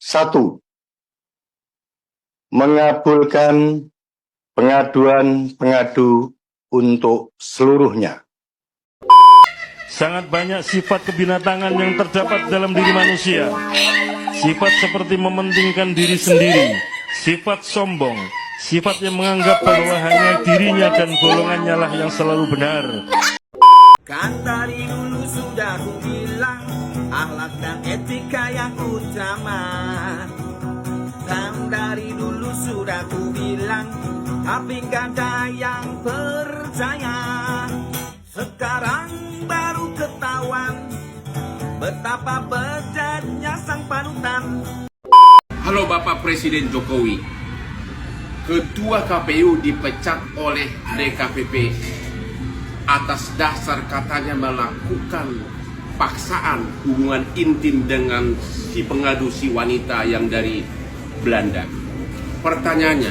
1. Mengabulkan pengaduan pengadu untuk seluruhnya. Sangat banyak sifat kebinatangan yang terdapat dalam diri manusia. Sifat seperti mementingkan diri sendiri, sifat sombong, sifat yang menganggap bahwa hanya dirinya dan golongannya lah yang selalu benar. Kan dari dulu sudah ku bilang, akhlak dan etika yang utama. Kan dari dulu sudah ku bilang, tapi gak ada yang percaya. Sekarang baru ketahuan betapa bedanya sang panutan. Halo Bapak Presiden Jokowi, Ketua KPU dipecat oleh DKPP atas dasar katanya melakukan paksaan hubungan intim dengan si pengadu, si wanita yang dari Belanda. Pertanyaannya,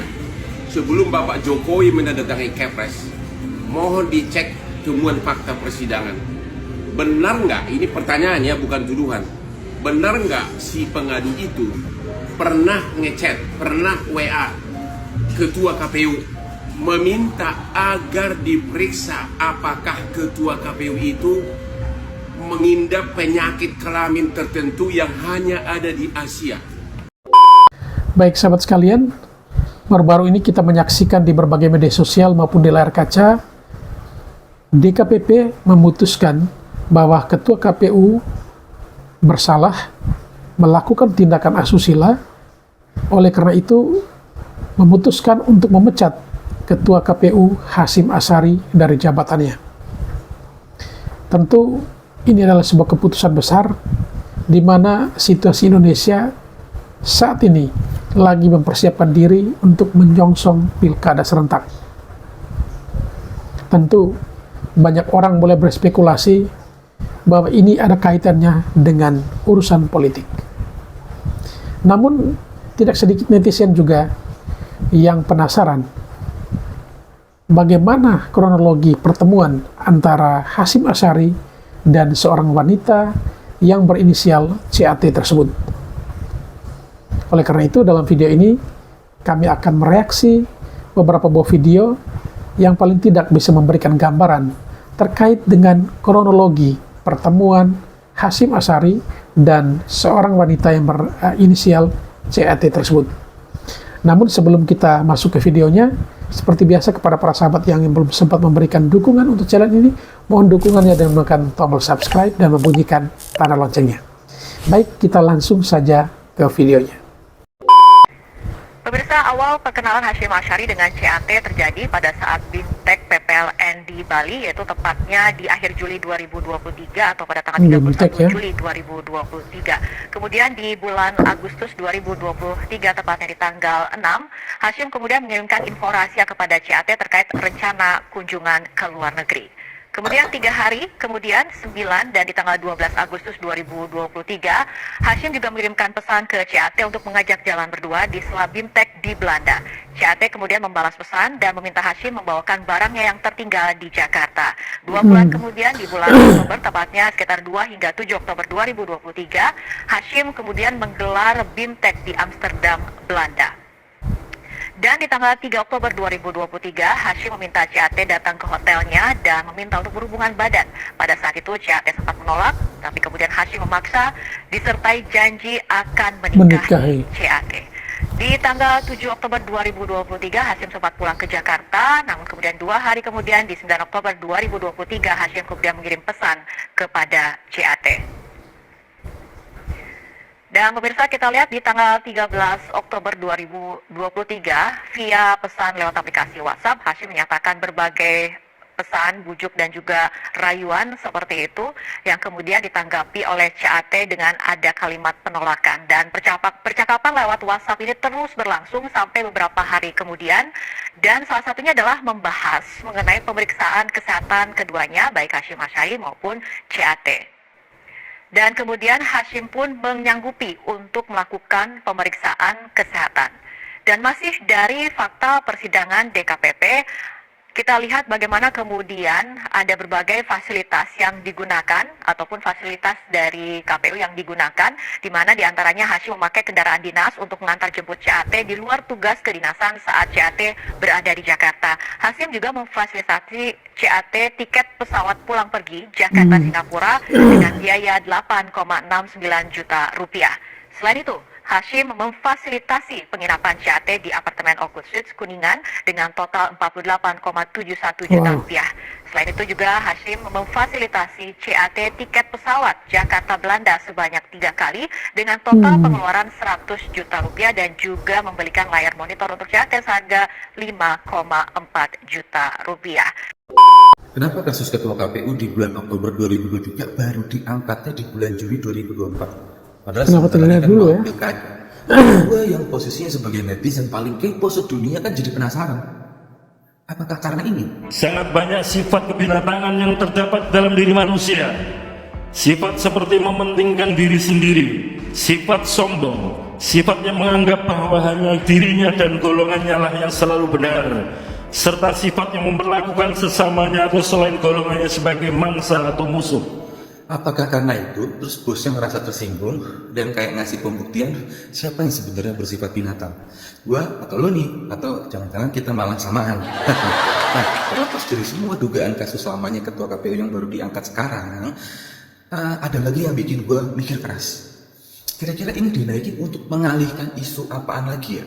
sebelum Bapak Jokowi menandatangani Kepres, mohon dicek temuan fakta persidangan. Benar nggak, ini pertanyaannya bukan tuduhan, benar nggak si pengadu itu pernah ngechat, pernah WA Ketua KPU meminta agar diperiksa apakah Ketua KPU itu mengidap penyakit kelamin tertentu yang hanya ada di Asia? Baik sahabat sekalian, baru-baru ini kita menyaksikan di berbagai media sosial maupun di layar kaca, DKPP memutuskan bahwa Ketua KPU bersalah melakukan tindakan asusila, oleh karena itu memutuskan untuk memecat Ketua KPU Hasyim Asyari dari jabatannya. Tentu ini adalah sebuah keputusan besar di mana situasi Indonesia saat ini lagi mempersiapkan diri untuk menyongsong pilkada serentak. Tentu banyak orang boleh berspekulasi bahwa ini ada kaitannya dengan urusan politik. Namun tidak sedikit netizen juga yang penasaran bagaimana kronologi pertemuan antara Hasyim Asyari dan seorang wanita yang berinisial CAT tersebut. Oleh karena itu, dalam video ini kami akan mereaksi beberapa buah video yang paling tidak bisa memberikan gambaran terkait dengan kronologi pertemuan Hasyim Asyari dan seorang wanita yang berinisial CAT tersebut. Namun sebelum kita masuk ke videonya, seperti biasa kepada para sahabat yang belum sempat memberikan dukungan untuk channel ini, mohon dukungannya dengan menekan tombol subscribe dan membunyikan tanda loncengnya. Baik, kita langsung saja ke videonya. Pemirsa, awal perkenalan Hasyim Asyari dengan CAT terjadi pada saat BIMTEK PPLN di Bali, yaitu tepatnya di akhir Juli 2023 atau pada tanggal 31 Juli 2023. Kemudian di bulan Agustus 2023, tepatnya di tanggal 6, Hasyim kemudian mengirimkan informasi kepada CAT terkait rencana kunjungan ke luar negeri. Kemudian 3 hari kemudian, 9 dan di tanggal 12 Agustus 2023, Hasyim juga mengirimkan pesan ke CAT untuk mengajak jalan berdua di Sela BIMTEK di Belanda. CAT kemudian membalas pesan dan meminta Hasyim membawakan barangnya yang tertinggal di Jakarta. 2 bulan kemudian, di bulan Oktober, tepatnya sekitar 2 hingga 7 Oktober 2023, Hasyim kemudian menggelar BIMTEK di Amsterdam, Belanda. Dan di tanggal 3 Oktober 2023, Hasyim meminta CAT datang ke hotelnya dan meminta untuk berhubungan badan. Pada saat itu CAT sempat menolak, tapi kemudian Hasyim memaksa disertai janji akan menikahi CAT. Di tanggal 7 Oktober 2023, Hasyim sempat pulang ke Jakarta, namun kemudian 2 hari kemudian di 9 Oktober 2023, Hasyim kemudian mengirim pesan kepada CAT. Dan pemirsa, kita lihat di tanggal 13 Oktober 2023, via pesan lewat aplikasi WhatsApp, Hasyim menyatakan berbagai pesan, bujuk dan juga rayuan seperti itu yang kemudian ditanggapi oleh CAT dengan ada kalimat penolakan. Dan percakapan lewat WhatsApp ini terus berlangsung sampai beberapa hari kemudian, dan salah satunya adalah membahas mengenai pemeriksaan kesehatan keduanya, baik Hasyim Asyari maupun CAT. Dan kemudian Hasyim pun menyanggupi untuk melakukan pemeriksaan kesehatan. Dan masih dari fakta persidangan DKPP, Kita lihat bagaimana kemudian ada berbagai fasilitas yang digunakan ataupun fasilitas dari KPU yang digunakan, di mana diantaranya Hasyim memakai kendaraan dinas untuk mengantar jemput CAT di luar tugas kedinasan saat CAT berada di Jakarta. Hasyim juga memfasilitasi CAT tiket pesawat pulang pergi Jakarta Singapura dengan biaya 8,69 juta rupiah. Selain itu, Hasyim memfasilitasi penginapan CAT di apartemen Oakwood Suites Kuningan dengan total 48,71 juta rupiah. Selain itu juga Hasyim memfasilitasi CAT tiket pesawat Jakarta Belanda sebanyak 3 kali dengan total pengeluaran 100 juta rupiah dan juga membelikan layar monitor untuk CAT seharga 5,4 juta rupiah. Kenapa kasus Ketua KPU di bulan Oktober 2023 baru diangkatnya di bulan Juli 2024? Padahal kenapa terlihat dulu ya? Gue yang posisinya sebagai netizen paling kepo sedunia kan jadi penasaran. Apakah karena ini? Sangat banyak sifat kebinatangan yang terdapat dalam diri manusia. Sifat seperti mementingkan diri sendiri, sifat sombong, sifat yang menganggap bahwa hanya dirinya dan golongannya lah yang selalu benar, serta sifat yang memperlakukan sesamanya atau selain golongannya sebagai mangsa atau musuh. Apakah karena itu terus bosnya merasa tersinggung dan kayak ngasih pembuktian siapa yang sebenarnya bersifat binatang? Gua atau lo nih? Atau jangan-jangan kita malah samaan? Nah, terlepas dari semua dugaan kasus lamanya Ketua KPU yang baru diangkat sekarang, ada lagi yang bikin gua mikir keras. Kira-kira ini dinaikin untuk mengalihkan isu apaan lagi ya?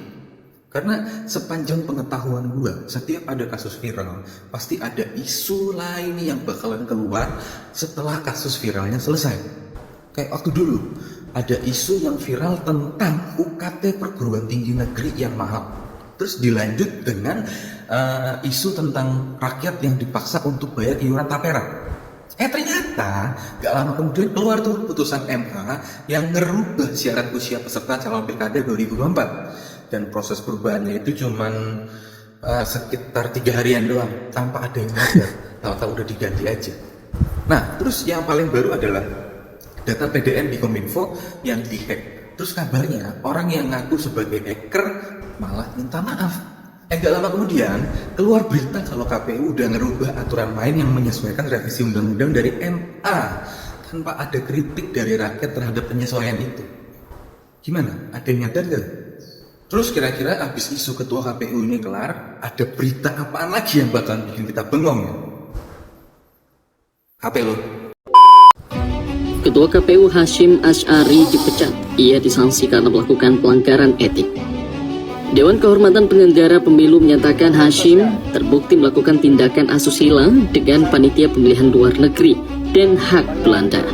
Karena sepanjang pengetahuan gue, setiap ada kasus viral, pasti ada isu lain yang bakalan keluar setelah kasus viralnya selesai. Kayak waktu dulu, ada isu yang viral tentang UKT perguruan tinggi negeri yang mahal. Terus dilanjut dengan isu tentang rakyat yang dipaksa untuk bayar iuran tapera. Ternyata gak lama kemudian keluar tuh putusan MK yang ngerubah syarat usia peserta calon pilkada 2024. Dan proses perubahannya itu cuman sekitar 3 harian doang, tanpa ada yang nyadar, tahu-tahu udah diganti aja. Nah, terus yang paling baru adalah data PDN di Kominfo yang dihack. Terus kabarnya orang yang ngaku sebagai hacker malah minta maaf. Gak lama kemudian keluar berita kalau KPU udah ngerubah aturan main yang menyesuaikan revisi undang-undang dari MA tanpa ada kritik dari rakyat terhadap penyesuaian itu. Gimana? Ada yang nyadar gak? Terus kira-kira abis isu Ketua KPU ini kelar, ada berita apaan lagi yang bakalan bikin kita bengong ya? Apa lo? Ketua KPU Hasyim Asy'ari dipecat. Ia disanksi karena melakukan pelanggaran etik. Dewan Kehormatan Penyelenggara Pemilu menyatakan Hasyim terbukti melakukan tindakan asusila dengan panitia pemilihan luar negeri Den Haag Belanda.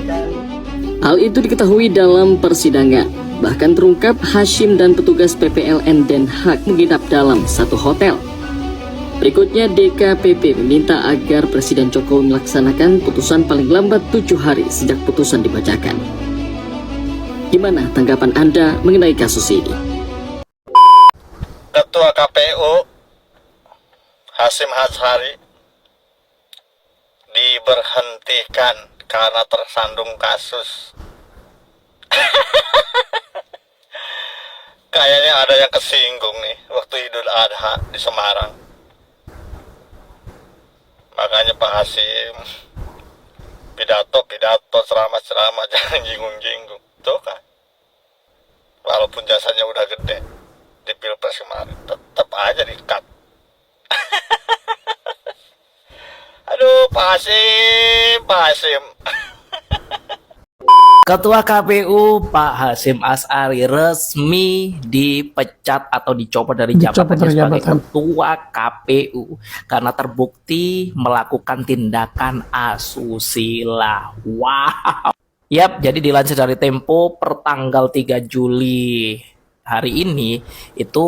Hal itu diketahui dalam persidangan. Bahkan terungkap Hasyim dan petugas PPLN Den Haag menginap dalam satu hotel. Berikutnya DKPP meminta agar Presiden Jokowi melaksanakan putusan paling lambat 7 hari sejak putusan dibacakan. Gimana tanggapan Anda mengenai kasus ini? Ketua KPU Hasyim Asy'ari diberhentikan karena tersandung kasus. Kayaknya ada yang kesinggung nih waktu Idul Adha di Semarang. Makanya Pak Hasyim pidato ceramah jangan jinggung-jinggung. Tuh kan, walaupun jasanya udah gede di Pilpres kemarin, tetap aja di-cut. Aduh, Pak Hasyim. Ketua KPU Pak Hasyim Asy'ari resmi dipecat atau dicopot dari jabatannya sebagai Ketua KPU karena terbukti melakukan tindakan asusila. Wow. Yap, jadi dilansir dari Tempo per tanggal 3 Juli hari ini itu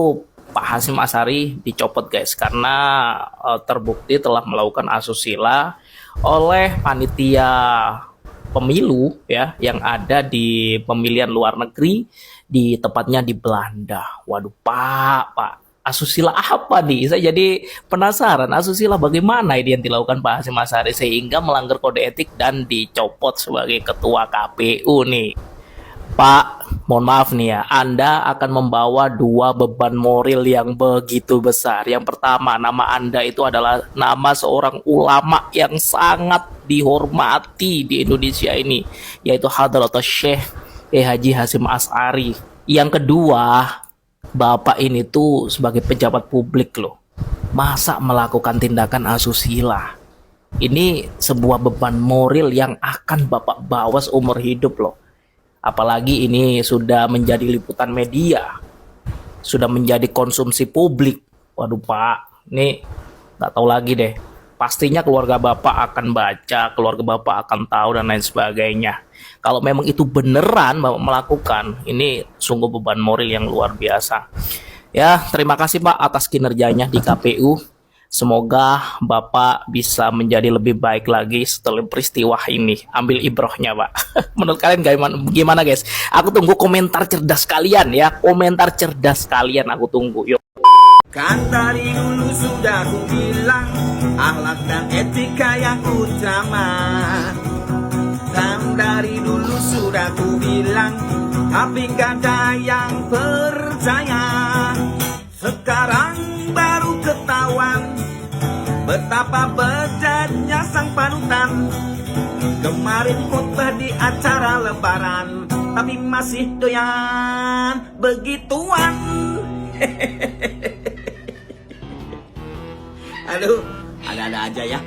Pak Hasyim Asy'ari dicopot guys karena terbukti telah melakukan asusila oleh panitia pemilu ya yang ada di pemilihan luar negeri di tepatnya di Belanda. Waduh Pak asusila apa nih? Saya jadi penasaran asusila bagaimana ini yang dilakukan Pak Hasyim Asy'ari sehingga melanggar kode etik dan dicopot sebagai Ketua KPU nih. Pak mohon maaf nih ya, Anda akan membawa dua beban moral yang begitu besar. Yang pertama, nama Anda itu adalah nama seorang ulama yang sangat dihormati di Indonesia ini, yaitu Hadratus Syekh Haji Hasyim Asy'ari. Yang kedua, Bapak ini tuh sebagai pejabat publik loh, masa melakukan tindakan asusila? Ini sebuah beban moral yang akan Bapak bawa seumur hidup loh. Apalagi ini sudah menjadi liputan media, sudah menjadi konsumsi publik. Waduh Pak, ini nggak tahu lagi deh. Pastinya keluarga Bapak akan baca, keluarga Bapak akan tahu dan lain sebagainya. Kalau memang itu beneran Bapak melakukan, ini sungguh beban moral yang luar biasa. Ya, terima kasih Pak atas kinerjanya di KPU. Semoga Bapak bisa menjadi lebih baik lagi setelah peristiwa ini. Ambil ibrohnya Pak. Menurut kalian gimana guys? Aku tunggu komentar cerdas kalian ya. Komentar cerdas kalian aku tunggu. Yuk. Kan dari dulu sudah ku bilang, akhlak dan etika yang utama. Kan dari dulu sudah ku bilang, tapi gak ada yang percaya. Sekarang baru ketahuan betapa bejatnya sang panutan. Kemarin khotbah di acara lebaran, tapi masih doyan begituan. Aduh, ada-ada aja ya.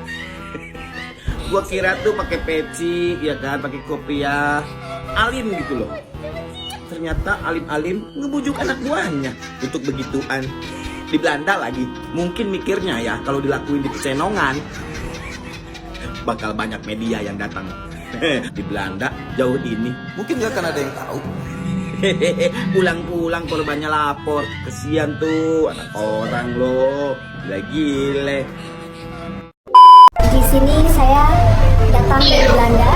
Gua kira tuh pakai peci, ya kan, pakai kopiah, alim gitu loh. Ternyata alim-alim ngebujuk anak buahnya untuk begituan. Di Belanda lagi, mungkin mikirnya ya kalau dilakuin di Pecenongan bakal banyak media yang datang. Di Belanda jauh ini, Mungkin nggak akan ada yang tahu. pulang-pulang korbannya lapor. Kesian tuh anak orang loh, gile-gile. Di sini saya datang dari Belanda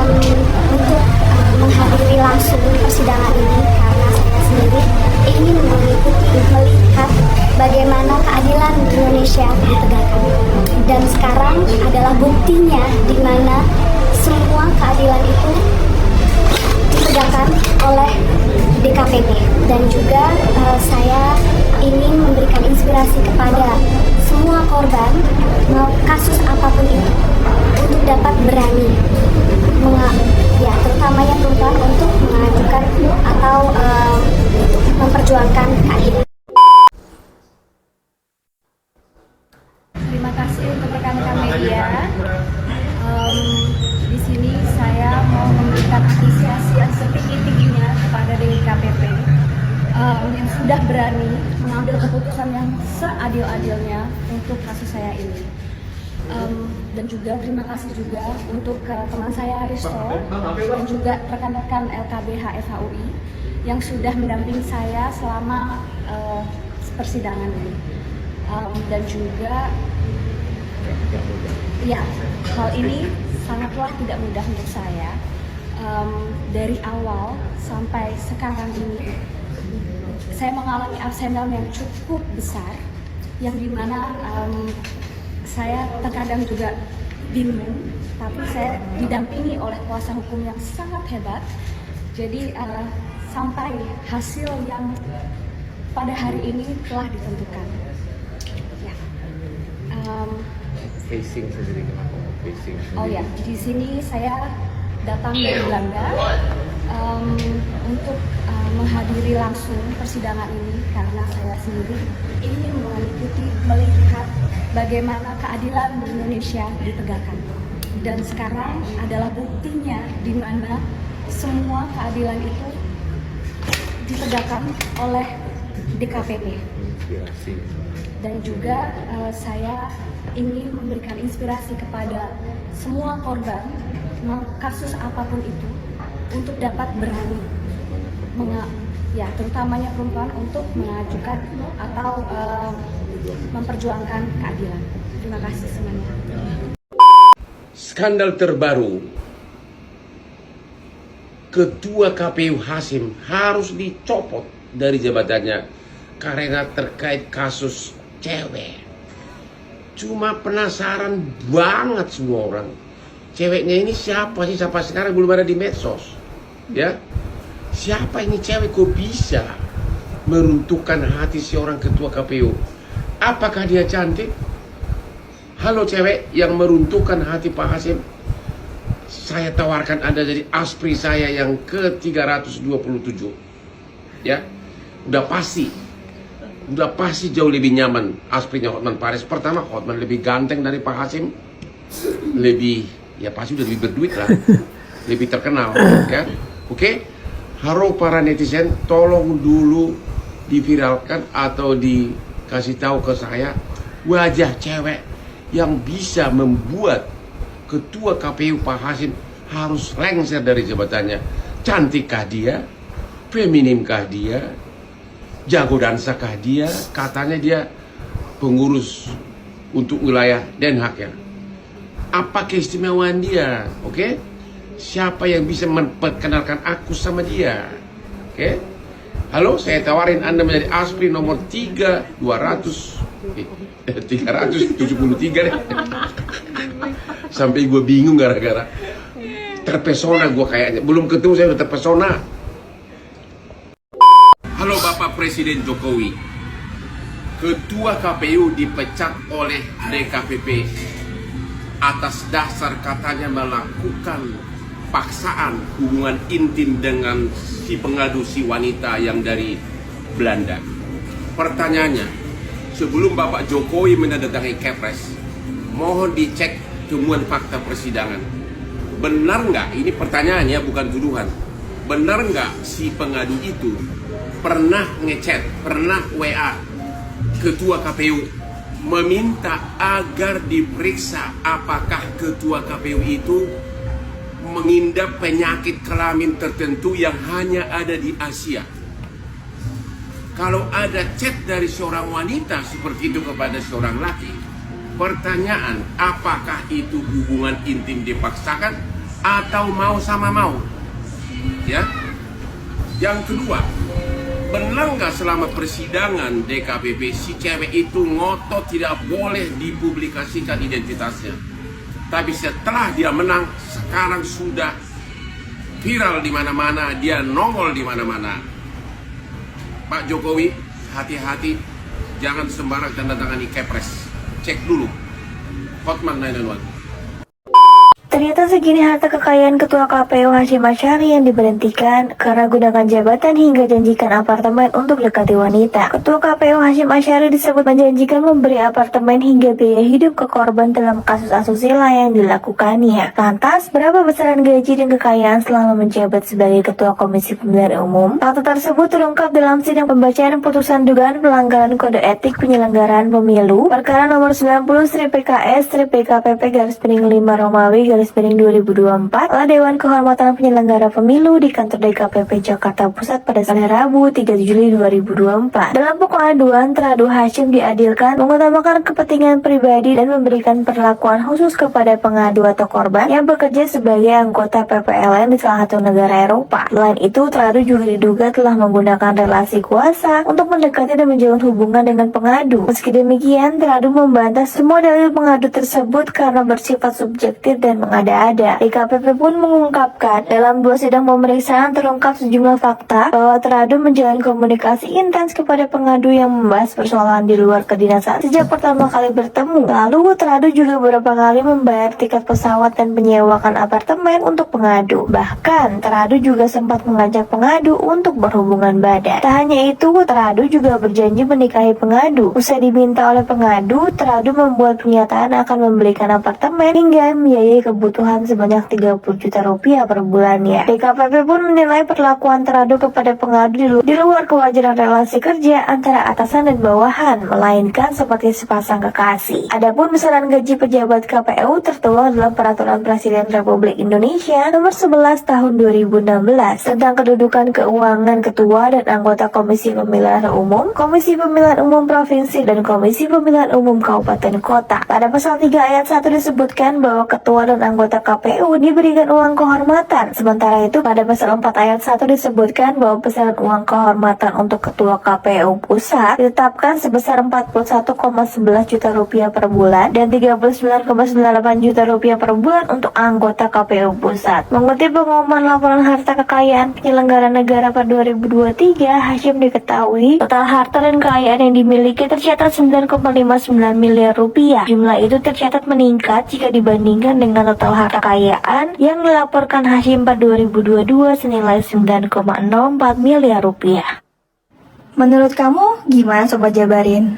untuk menghadiri langsung persidangan ini karena saya sendiri ingin mengikuti melihat bagaimana keadilan di Indonesia ditegakkan. Dan sekarang adalah buktinya di mana semua keadilan itu ditegakkan oleh DKPP. Dan juga saya ingin memberikan inspirasi kepada semua korban kasus apapun itu untuk dapat berani terutamanya perempuan untuk mengajukan atau memperjuangkan keadilan. Terima kasih untuk rekan-rekan media. Di sini saya mau memberikan apresiasi yang setinggi-tingginya kepada DKPP yang sudah berani mengambil keputusan yang seadil-adilnya untuk kasus saya ini. Dan juga terima kasih juga untuk teman saya Risto dan juga rekan-rekan LKBH FHUI yang sudah mendampingi saya selama persidangan ini. Dan juga ya, hal ini sangatlah tidak mudah untuk saya. Dari awal sampai sekarang ini saya mengalami ups and down yang cukup besar, yang dimana saya terkadang juga bingung, tapi saya didampingi oleh kuasa hukum yang sangat hebat. Jadi sampai hasil yang pada hari ini telah ditentukan. Ya. Facing sendiri, kenapa facing? Oh ya, di sini saya datang dari Belanda untuk menghadiri langsung persidangan ini karena saya sendiri ingin melihat bagaimana keadilan di Indonesia ditegakkan. Dan sekarang adalah buktinya di mana semua keadilan itu ditegakkan oleh DKPP. Dan juga saya ingin memberikan inspirasi kepada semua korban kasus apapun itu untuk dapat berani terutamanya perempuan untuk mengajukan atau memperjuangkan keadilan. Terima kasih semuanya. Skandal terbaru, Ketua KPU Hasyim harus dicopot dari jabatannya karena terkait kasus cewek. Cuma penasaran banget semua orang. Ceweknya ini siapa sih? Sampai sekarang belum ada di medsos. Ya, siapa ini cewek kok bisa meruntuhkan hati seorang ketua KPU? Apakah dia cantik? Halo cewek yang meruntuhkan hati Pak Hasim, saya tawarkan Anda jadi aspri saya yang ke-327. Ya, udah pasti jauh lebih nyaman aspirnya Hotman Paris. Pertama, Hotman lebih ganteng dari Pak Hasim, lebih, ya pasti udah lebih berduit lah, lebih terkenal, ya. Oke, halo para netizen, tolong dulu diviralkan atau dikasih tahu ke saya wajah cewek yang bisa membuat ketua KPU Pak Hasim harus lengser dari jabatannya. Cantikkah dia? Feminimkah dia? Jago dansakah dia? Katanya dia pengurus untuk wilayah Den Haag ya. Apa keistimewaan dia? Oke? Siapa yang bisa memperkenalkan aku sama dia? Oke? Halo, saya tawarin Anda menjadi aspri nomor 373 deh. Sampai gue bingung gara-gara terpesona gue kayaknya. Belum ketemu saya udah terpesona. Halo Bapak Presiden Jokowi, Ketua KPU dipecat oleh DKPP atas dasar katanya melakukan paksaan hubungan intim dengan si pengadu, si wanita yang dari Belanda. Pertanyaannya, sebelum Bapak Jokowi menandatangani Kepres, mohon dicek temuan fakta persidangan. Benar nggak, ini pertanyaannya bukan tuduhan, benar nggak si pengadu itu pernah ngechat, pernah WA Ketua KPU meminta agar diperiksa apakah Ketua KPU itu mengidap penyakit kelamin tertentu yang hanya ada di Asia? Kalau ada chat dari seorang wanita seperti itu kepada seorang laki, pertanyaan, apakah itu hubungan intim dipaksakan atau mau sama mau? Ya. Yang kedua, benar nggak selama persidangan DKPP si cewek itu ngotot tidak boleh dipublikasikan identitasnya, tapi setelah dia menang sekarang sudah viral di mana-mana, dia nongol di mana-mana. Pak Jokowi, hati-hati, jangan sembarang tanda tangani Kepres. Cek dulu Hotman 911. Ternyata segini harta kekayaan Ketua KPU Hasyim Asy'ari yang diberhentikan karena gunakan jabatan hingga janjikan apartemen untuk dekati wanita. Ketua KPU Hasyim Asy'ari disebut menjanjikan memberi apartemen hingga biaya hidup ke korban dalam kasus asusila yang dilakukannya. Lantas, berapa besaran gaji dan kekayaan selama menjabat sebagai Ketua Komisi Pemilihan Umum? Fakta tersebut terungkap dalam sidang pembacaan putusan dugaan pelanggaran kode etik penyelenggaraan pemilu perkara nomor 90/PKS/PKPP/5 Romawi/2024 oleh Dewan Kehormatan Penyelenggara Pemilu di kantor DKPP Jakarta Pusat pada hari Rabu 3 Juli 2024. Dalam pokok aduan, teradu Hasyim diadilkan mengutamakan kepentingan pribadi dan memberikan perlakuan khusus kepada pengadu atau korban yang bekerja sebagai anggota PPLN di salah satu negara Eropa. Selain itu, teradu juga diduga telah menggunakan relasi kuasa untuk mendekati dan menjalin hubungan dengan pengadu. Meski demikian, teradu membantah semua dalil pengadu tersebut karena bersifat subjektif dan mengada-ada. DKPP pun mengungkapkan dalam 2 sidang pemeriksaan terungkap sejumlah fakta bahwa teradu menjalin komunikasi intens kepada pengadu yang membahas persoalan di luar kedinasan sejak pertama kali bertemu. Lalu teradu juga beberapa kali membayar tiket pesawat dan menyewakan apartemen untuk pengadu. Bahkan teradu juga sempat mengajak pengadu untuk berhubungan badan. Tak hanya itu, teradu juga berjanji menikahi pengadu. Usai diminta oleh pengadu, teradu membuat pernyataan akan memberikan apartemen hingga membiayai kebutuhan sebanyak 30 juta rupiah per bulannya. DKPP pun menilai perlakuan teradu kepada pengadu di luar kewajaran relasi kerja antara atasan dan bawahan, melainkan seperti sepasang kekasih. Adapun besaran gaji pejabat KPU tertuang dalam Peraturan Presiden Republik Indonesia Nomor 11 Tahun 2016 tentang kedudukan keuangan ketua dan anggota Komisi Pemilihan Umum, Komisi Pemilihan Umum Provinsi, dan Komisi Pemilihan Umum Kabupaten Kota. Pada pasal 3 ayat 1 disebutkan bahwa ketua dan anggota KPU diberikan uang kehormatan. Sementara itu pada pasal 4 ayat 1 disebutkan bahwa besaran uang kehormatan untuk Ketua KPU Pusat ditetapkan sebesar 41,11 juta rupiah per bulan dan 39,98 juta rupiah per bulan untuk anggota KPU Pusat. Mengutip pengumuman laporan harta kekayaan penyelenggara negara pada 2023, Hasyim diketahui total harta dan kekayaan yang dimiliki tercatat 9,59 miliar rupiah. Jumlah itu tercatat meningkat jika dibandingkan dengan total harta kekayaan yang dilaporkan Hasyim pada 2022 senilai 9,04 miliar rupiah. Menurut kamu gimana Sobat Jabarin?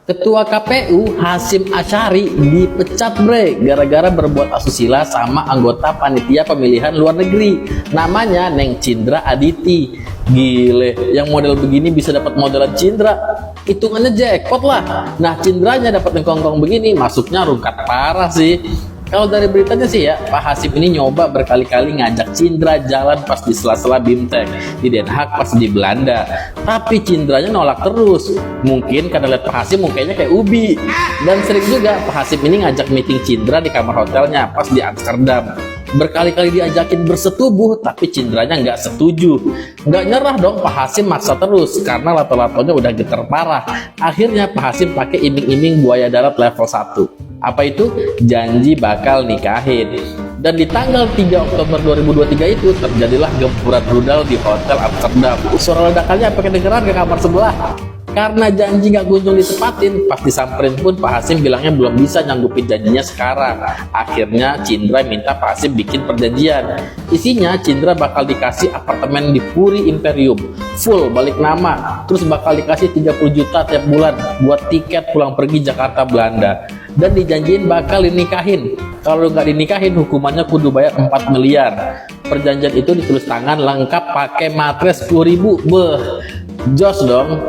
Ketua KPU Hasyim Asyari dipecat gara-gara berbuat asusila sama anggota panitia pemilihan luar negeri. Namanya Neng Cindra Aditi. Gile, yang model begini bisa dapat modelan Cindra, hitungannya jackpot lah. Nah, Cindranya dapat ngkongkong begini, masuknya rungkat parah sih. Kalau dari beritanya sih ya, Pak Hasyim ini nyoba berkali-kali ngajak Cindra jalan pas di sela-sela BIMTEK di Den Haag pas di Belanda. Tapi Cindranya nolak terus. Mungkin karena lihat Pak Hasyim mukanya kayak ubi. Dan sering juga Pak Hasyim ini ngajak meeting Cindra di kamar hotelnya pas di Amsterdam. Berkali-kali diajakin bersetubuh, tapi Cindranya nggak setuju. Nggak nyerah dong, Pak Hasyim maksa terus karena lato-latonya udah getar parah. Akhirnya Pak Hasyim pakai iming-iming buaya darat level 1. Apa itu? Janji bakal nikahin. Dan di tanggal 3 Oktober 2023 itu terjadilah gempuran rudal di Hotel Amsterdam. Suara ledakannya apa kedengeran ke kamar sebelah. Karena janji gak kunjung ditepatin, pas disamperin pun Pak Hasyim bilangnya belum bisa nyanggupin janjinya sekarang. Akhirnya Cindra minta Pak Hasyim bikin perjanjian. Isinya Cindra bakal dikasih apartemen di Puri Imperium, full balik nama, terus bakal dikasih 30 juta tiap bulan buat tiket pulang pergi Jakarta Belanda. Dan dijanjiin bakal dinikahin. Kalau nggak dinikahin hukumannya kudu bayar 4 miliar. Perjanjian itu ditulis tangan lengkap pakai matres 10.000. Beh, jos dong.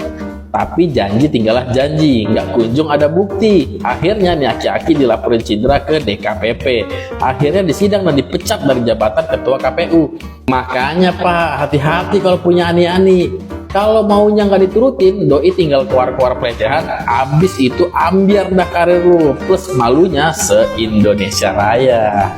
Tapi janji tinggallah janji, nggak kunjung ada bukti. Akhirnya nih aki-aki dilaporin Cindra ke DKPP. Akhirnya disidang dan dipecat dari jabatan Ketua KPU. Makanya Pak, hati-hati kalau punya ani-ani. Kalau maunya nggak diturutin, doi tinggal keluar-keluar pelecehan, abis itu ambiar dah karir lu, plus malunya se-Indonesia Raya.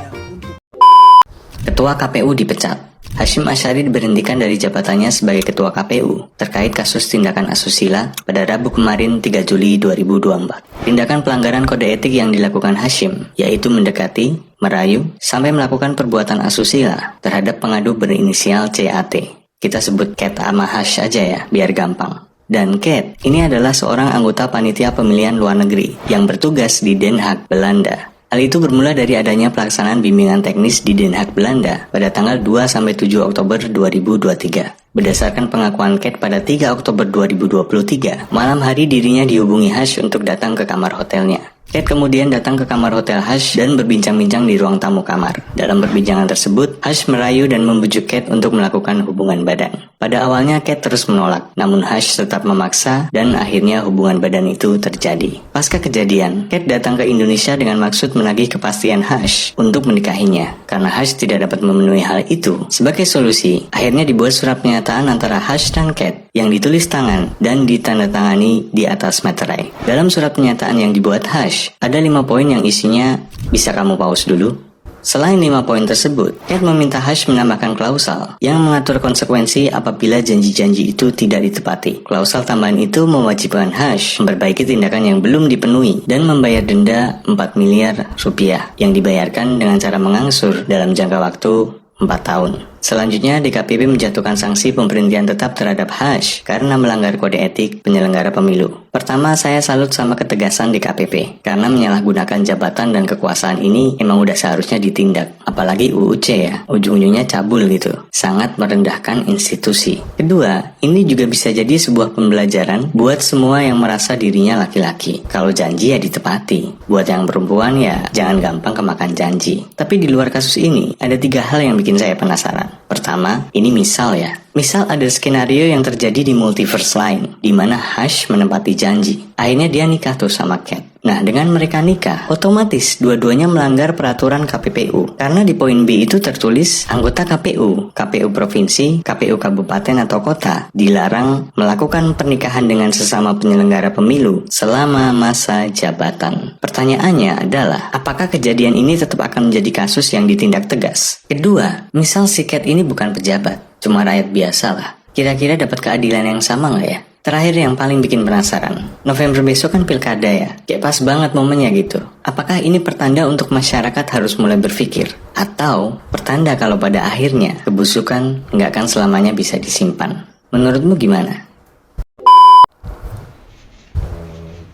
Ketua KPU dipecat. Hasyim Asyari diberhentikan dari jabatannya sebagai Ketua KPU terkait kasus tindakan asusila pada Rabu kemarin 3 Juli 2024. Tindakan pelanggaran kode etik yang dilakukan Hasyim, yaitu mendekati, merayu, sampai melakukan perbuatan asusila terhadap pengadu berinisial CAT. Kita sebut Cat sama Hash aja ya, biar gampang. Dan Cat ini adalah seorang anggota panitia pemilihan luar negeri yang bertugas di Den Haag, Belanda. Hal itu bermula dari adanya pelaksanaan bimbingan teknis di Den Haag, Belanda pada tanggal 2-7 Oktober 2023. Berdasarkan pengakuan Cat pada 3 Oktober 2023, malam hari dirinya dihubungi Hash untuk datang ke kamar hotelnya. Cat kemudian datang ke kamar hotel Hash dan berbincang-bincang di ruang tamu kamar. Dalam perbincangan tersebut, Hash merayu dan membujuk Cat untuk melakukan hubungan badan. Pada awalnya Cat terus menolak, namun Hash tetap memaksa dan akhirnya hubungan badan itu terjadi. Pasca kejadian, Cat datang ke Indonesia dengan maksud menagih kepastian Hash untuk menikahinya. Karena Hash tidak dapat memenuhi hal itu, sebagai solusi, akhirnya dibuat surat pernyataan antara Hash dan Cat yang ditulis tangan dan ditandatangani di atas materai. Dalam surat pernyataan yang dibuat Hash, ada 5 poin yang isinya, bisa kamu pause dulu. Selain 5 poin tersebut, Cat meminta Hash menambahkan klausal yang mengatur konsekuensi apabila janji-janji itu tidak ditepati. Klausal tambahan itu mewajibkan Hash memperbaiki tindakan yang belum dipenuhi dan membayar denda 4 miliar rupiah yang dibayarkan dengan cara mengangsur dalam jangka waktu 4 tahun. Selanjutnya, DKPP menjatuhkan sanksi pemberhentian tetap terhadap Hash karena melanggar kode etik penyelenggara pemilu. Pertama, saya salut sama ketegasan DKPP karena menyalahgunakan jabatan dan kekuasaan ini emang udah seharusnya ditindak. Apalagi UUC ya, ujung-ujungnya cabul gitu. Sangat merendahkan institusi. Kedua, ini juga bisa jadi sebuah pembelajaran buat semua yang merasa dirinya laki-laki. Kalau janji ya ditepati. Buat yang perempuan ya jangan gampang kemakan janji. Tapi di luar kasus ini, ada 3 hal yang bikin saya penasaran. Pertama, ini misal ya. Misal ada skenario yang terjadi di multiverse lain, di mana Hush menepati janji. Akhirnya dia nikah tuh sama Cat. Nah, dengan mereka nikah, otomatis dua-duanya melanggar peraturan KPPU. Karena di poin B itu tertulis, anggota KPU, KPU Provinsi, KPU Kabupaten atau Kota, dilarang melakukan pernikahan dengan sesama penyelenggara pemilu selama masa jabatan. Pertanyaannya adalah, apakah kejadian ini tetap akan menjadi kasus yang ditindak tegas? Kedua, misal si Cat ini bukan pejabat, cuma rakyat biasa lah. Kira-kira dapat keadilan yang sama nggak ya? Terakhir yang paling bikin penasaran, November besok kan pilkada ya, kayak pas banget momennya gitu. Apakah ini pertanda untuk masyarakat harus mulai berpikir? Atau pertanda kalau pada akhirnya kebusukan nggak akan selamanya bisa disimpan? Menurutmu gimana?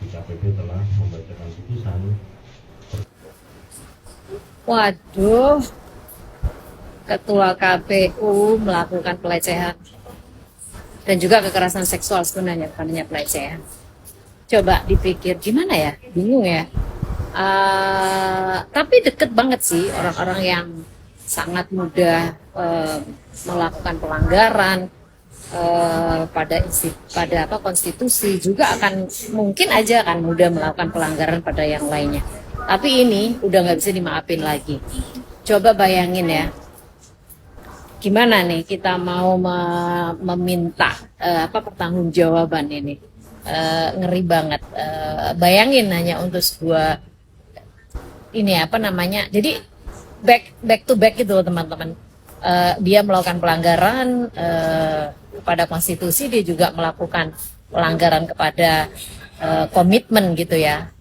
DKPP telah membacakan putusan. Waduh, Ketua KPU melakukan pelecehan dan juga kekerasan seksual sebenarnya, bukan hanya pelecehan. Coba dipikir gimana ya, bingung ya. Tapi deket banget sih orang-orang yang sangat mudah melakukan pelanggaran pada konstitusi, juga akan mungkin aja akan mudah melakukan pelanggaran pada yang lainnya. Tapi ini udah nggak bisa dimaafin lagi. Coba bayangin ya, gimana nih kita mau meminta pertanggungjawaban ini, ngeri banget. Bayangin hanya untuk sebuah ini jadi back to back gitu teman-teman. Dia melakukan pelanggaran kepada konstitusi, dia juga melakukan pelanggaran kepada komitmen gitu ya.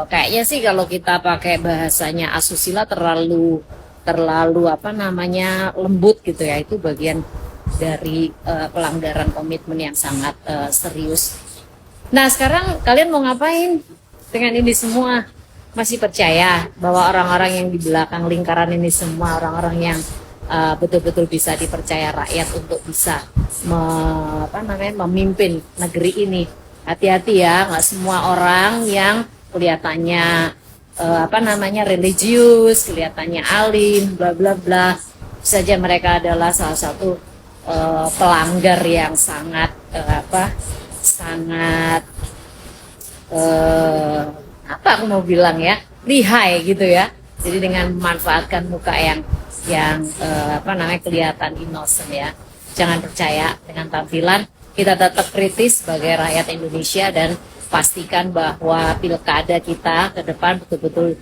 Kayaknya sih kalau kita pakai bahasanya asusila terlalu lembut gitu ya. Itu bagian dari pelanggaran komitmen yang sangat serius. Nah, sekarang kalian mau ngapain dengan ini semua? Masih percaya bahwa orang-orang yang di belakang lingkaran ini semua orang-orang yang betul-betul bisa dipercaya rakyat untuk bisa memimpin negeri ini? Hati-hati ya, nggak semua orang yang kelihatannya religius, kelihatannya alim, bla bla bla, saja mereka adalah salah satu pelanggar yang sangat aku mau bilang ya, lihai gitu ya. Jadi dengan memanfaatkan muka yang kelihatan innocent ya. Jangan percaya dengan tampilan. Kita tetap kritis sebagai rakyat Indonesia dan pastikan bahwa pilkada kita ke depan betul-betul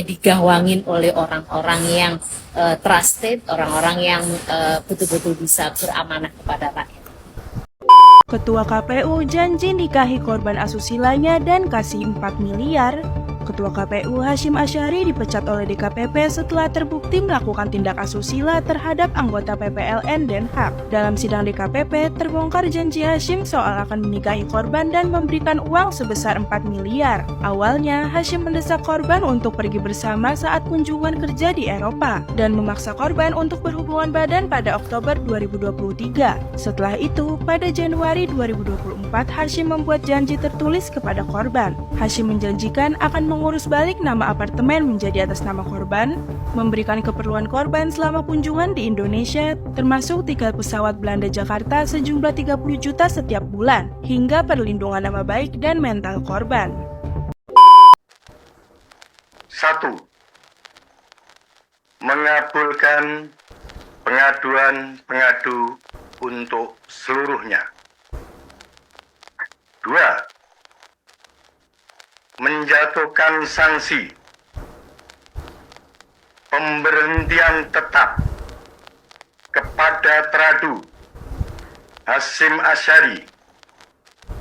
digawangin oleh orang-orang yang trusted, orang-orang yang betul-betul bisa beramanah kepada rakyat. Ketua KPU janji nikahi korban asusilanya dan kasih 4 miliar. Ketua KPU Hasyim Asyari dipecat oleh DKPP setelah terbukti melakukan tindak asusila terhadap anggota PPLN Den Haag. Dalam sidang DKPP, terbongkar janji Hasyim soal akan menikahi korban dan memberikan uang sebesar 4 miliar. Awalnya, Hasyim mendesak korban untuk pergi bersama saat kunjungan kerja di Eropa dan memaksa korban untuk berhubungan badan pada Oktober 2023. Setelah itu, pada Januari 2024, Hasyim membuat janji tertulis kepada korban. Hasyim menjanjikan akan mengurus balik nama apartemen menjadi atas nama korban, memberikan keperluan korban selama kunjungan di Indonesia, termasuk tiket pesawat Belanda Jakarta sejumlah 30 juta setiap bulan, hingga perlindungan nama baik dan mental korban. 1. Mengabulkan pengaduan pengadu untuk seluruhnya. 2. Menjatuhkan sanksi pemberhentian tetap kepada Tradu Hasyim Asyari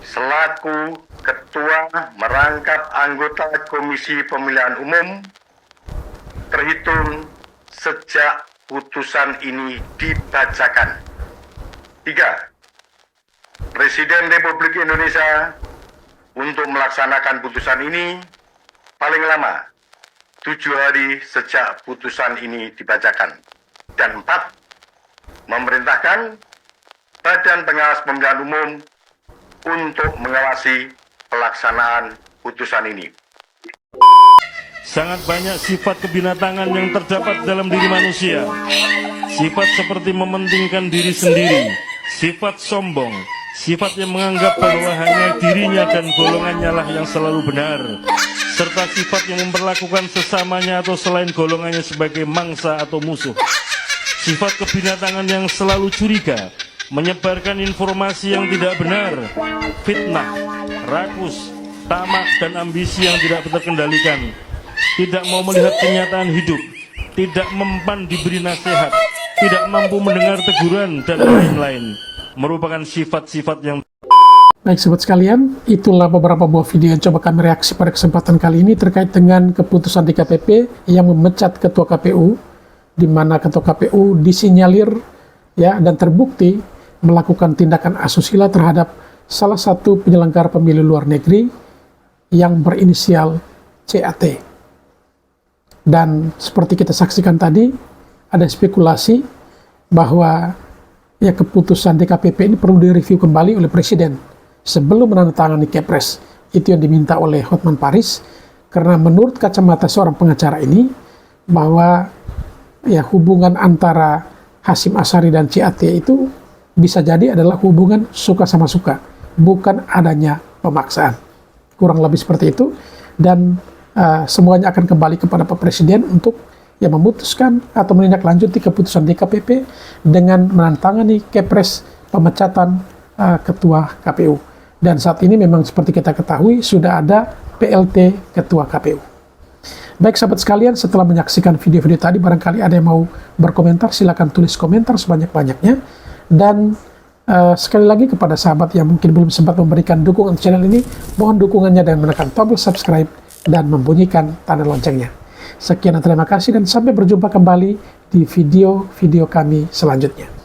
selaku Ketua merangkap anggota Komisi Pemilihan Umum terhitung sejak putusan ini dibacakan. 3. Presiden Republik Indonesia untuk melaksanakan putusan ini paling lama 7 hari sejak putusan ini dibacakan. Dan 4. Memerintahkan Badan Pengawas Pemilihan Umum untuk mengawasi pelaksanaan putusan ini. Sangat banyak sifat kebinatangan yang terdapat dalam diri manusia. sifat seperti mementingkan diri sendiri, sifat sombong, sifat yang menganggap bahwa hanya dirinya dan golongannya lah yang selalu benar, serta sifat yang memperlakukan sesamanya atau selain golongannya sebagai mangsa atau musuh. Sifat kebinatangan yang selalu curiga, menyebarkan informasi yang tidak benar, fitnah, rakus, tamak, dan ambisi yang tidak terkendalikan, tidak mau melihat kenyataan hidup, tidak mempan diberi nasihat, tidak mampu mendengar teguran, dan lain-lain, merupakan sifat-sifat yang... Baik sobat sekalian, itulah beberapa buah video yang coba kami reaksi pada kesempatan kali ini terkait dengan keputusan DKPP yang memecat Ketua KPU, di mana Ketua KPU disinyalir ya dan terbukti melakukan tindakan asusila terhadap salah satu penyelenggara pemilu luar negeri yang berinisial CAT. Dan seperti kita saksikan tadi, ada spekulasi bahwa ya keputusan DKPP ini perlu direview kembali oleh Presiden sebelum menandatangani Kepres. Itu yang diminta oleh Hotman Paris, karena menurut kacamata seorang pengacara ini bahwa ya hubungan antara Hasyim Asyari dan CAT itu bisa jadi adalah hubungan suka sama suka, bukan adanya pemaksaan. Kurang lebih seperti itu, dan semuanya akan kembali kepada Pak Presiden untuk ya memutuskan atau menindaklanjuti keputusan DKPP dengan menandatangani Kepres pemecatan Ketua KPU. Dan saat ini memang seperti kita ketahui sudah ada PLT Ketua KPU. Baik sahabat sekalian, setelah menyaksikan video-video tadi, barangkali ada yang mau berkomentar, silakan tulis komentar sebanyak-banyaknya. Dan sekali lagi kepada sahabat yang mungkin belum sempat memberikan dukungan channel ini, mohon dukungannya dengan menekan tombol subscribe dan membunyikan tanda loncengnya. Sekian dan terima kasih, dan sampai berjumpa kembali di video-video kami selanjutnya.